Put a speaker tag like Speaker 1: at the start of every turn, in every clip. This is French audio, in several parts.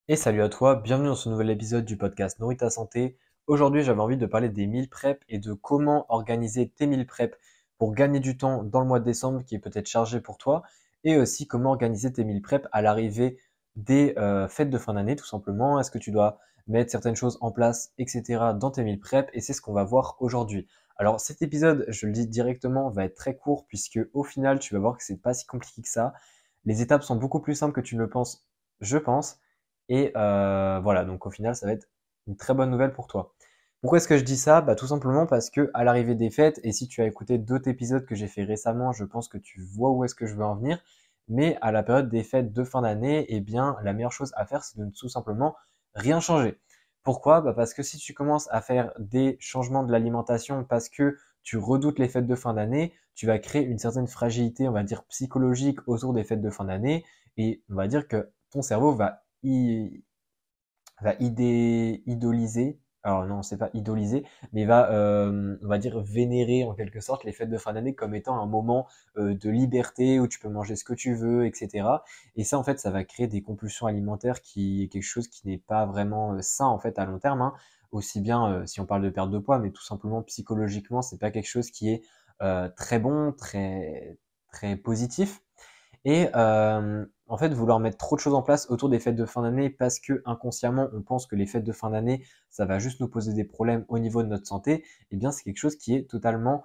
Speaker 1: Et salut à toi, bienvenue dans ce nouvel épisode du podcast Nourris ta santé. Aujourd'hui, j'avais envie de parler des meal prep et de comment organiser tes meal prep pour gagner du temps dans le mois de décembre qui est peut-être chargé pour toi et aussi comment organiser tes meal prep à l'arrivée des fêtes de fin d'année tout simplement. Est-ce que tu dois mettre certaines choses en place, etc. dans tes meal prep et c'est ce qu'on va voir aujourd'hui. Alors cet épisode, je le dis directement, va être très court puisque au final, tu vas voir que c'est pas si compliqué que ça. Les étapes sont beaucoup plus simples que tu ne le penses, je pense. Et voilà, donc au final, ça va être une très bonne nouvelle pour toi. Pourquoi est-ce que je dis ça? Bah, tout simplement parce que à l'arrivée des fêtes, et si tu as écouté d'autres épisodes que j'ai fait récemment, je pense que tu vois où est-ce que je veux en venir. Mais à la période des fêtes de fin d'année, eh bien, la meilleure chose à faire, c'est de ne tout simplement rien changer. Pourquoi? Bah, parce que si tu commences à faire des changements de l'alimentation parce que tu redoutes les fêtes de fin d'année, tu vas créer une certaine fragilité, on va dire, psychologique autour des fêtes de fin d'année. Et on va dire que ton cerveau va idoliser, alors non, c'est pas idoliser, mais va, on va dire, vénérer en quelque sorte les fêtes de fin d'année comme étant un moment de liberté où tu peux manger ce que tu veux, etc. Et ça, en fait, ça va créer des compulsions alimentaires qui est quelque chose qui n'est pas vraiment sain en fait à long terme, hein. Aussi bien si on parle de perte de poids, mais tout simplement psychologiquement, c'est pas quelque chose qui est très bon, très positif. Et en fait, vouloir mettre trop de choses en place autour des fêtes de fin d'année parce que inconsciemment, on pense que les fêtes de fin d'année, ça va juste nous poser des problèmes au niveau de notre santé, eh bien, c'est quelque chose qui est totalement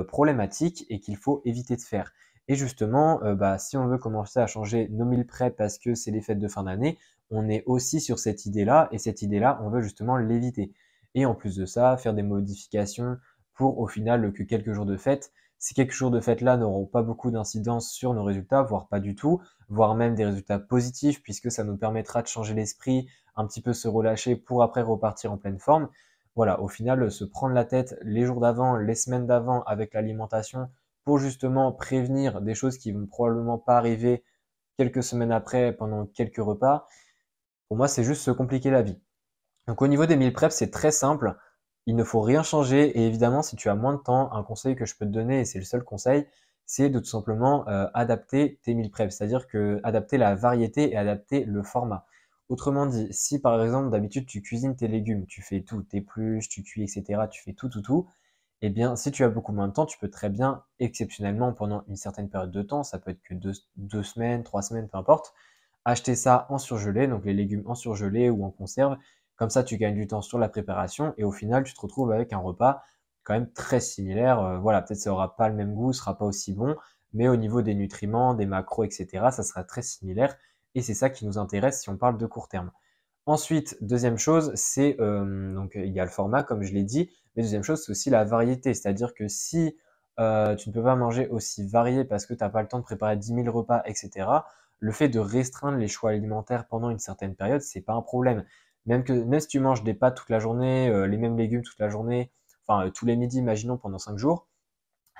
Speaker 1: problématique et qu'il faut éviter de faire. Et justement, bah, si on veut commencer à changer nos meal prep parce que c'est les fêtes de fin d'année, on est aussi sur cette idée-là, et cette idée-là, on veut justement l'éviter. Et en plus de ça, faire des modifications pour au final que quelques jours de fête. Ces quelques jours de fête-là n'auront pas beaucoup d'incidence sur nos résultats, voire pas du tout, voire même des résultats positifs, puisque ça nous permettra de changer l'esprit, un petit peu se relâcher pour après repartir en pleine forme. Voilà, au final, se prendre la tête les jours d'avant, les semaines d'avant avec l'alimentation pour justement prévenir des choses qui vont probablement pas arriver quelques semaines après pendant quelques repas, pour moi, c'est juste se compliquer la vie. Donc au niveau des meal prep, c'est très simple. Il ne faut rien changer. Et évidemment, si tu as moins de temps, un conseil que je peux te donner, et c'est le seul conseil, c'est de tout simplement adapter tes meal prep. C'est-à-dire que adapter la variété et adapter le format. Autrement dit, si par exemple d'habitude tu cuisines tes légumes, tu fais tout, tes épluches, tu cuis, etc., tu fais tout, eh bien si tu as beaucoup moins de temps, tu peux très bien, exceptionnellement pendant une certaine période de temps, ça peut être que deux semaines, 3 semaines, peu importe, acheter ça en surgelé, donc les légumes en surgelé ou en conserve. Comme ça, tu gagnes du temps sur la préparation et au final, tu te retrouves avec un repas quand même très similaire. Voilà, peut-être ça aura pas le même goût, ce sera pas aussi bon, mais au niveau des nutriments, des macros, etc., ça sera très similaire et c'est ça qui nous intéresse si on parle de court terme. Ensuite, deuxième chose, c'est donc il y a le format comme je l'ai dit, mais deuxième chose, c'est aussi la variété, c'est-à-dire que si tu ne peux pas manger aussi varié parce que tu n'as pas le temps de préparer 10 000 repas, etc., le fait de restreindre les choix alimentaires pendant une certaine période, c'est pas un problème. Même si tu manges des pâtes toute la journée, les mêmes légumes toute la journée, enfin tous les midis, imaginons pendant 5 jours,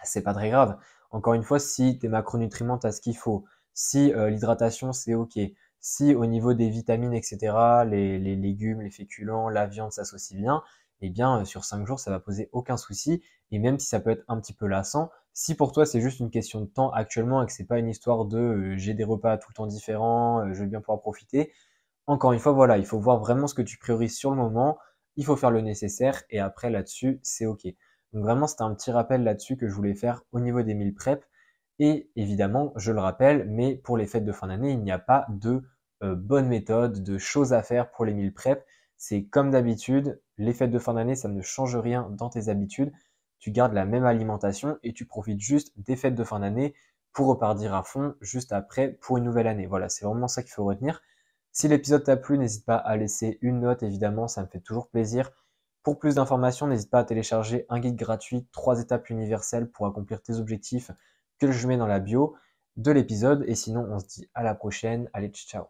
Speaker 1: c'est pas très grave. Encore une fois, si tes macronutriments, tu as ce qu'il faut, si l'hydratation, c'est OK, si au niveau des vitamines, etc., les légumes, les féculents, la viande s'associent bien, eh bien, sur 5 jours, ça va poser aucun souci. Et même si ça peut être un petit peu lassant, si pour toi, c'est juste une question de temps actuellement et que c'est pas une histoire de j'ai des repas tout le temps différents, je vais bien pouvoir profiter, encore une fois, voilà, il faut voir vraiment ce que tu priorises sur le moment, il faut faire le nécessaire et après là-dessus, c'est OK. Donc vraiment, c'était un petit rappel là-dessus que je voulais faire au niveau des meal prep. Et évidemment, je le rappelle, mais pour les fêtes de fin d'année, il n'y a pas de bonne méthode, de choses à faire pour les meal prep. C'est comme d'habitude, les fêtes de fin d'année, ça ne change rien dans tes habitudes. Tu gardes la même alimentation et tu profites juste des fêtes de fin d'année pour repartir à fond juste après pour une nouvelle année. Voilà, c'est vraiment ça qu'il faut retenir. Si l'épisode t'a plu, n'hésite pas à laisser une note, évidemment, ça me fait toujours plaisir. Pour plus d'informations, n'hésite pas à télécharger un guide gratuit, 3 étapes universelles pour accomplir tes objectifs que je mets dans la bio de l'épisode. Et sinon, on se dit à la prochaine. Allez, ciao.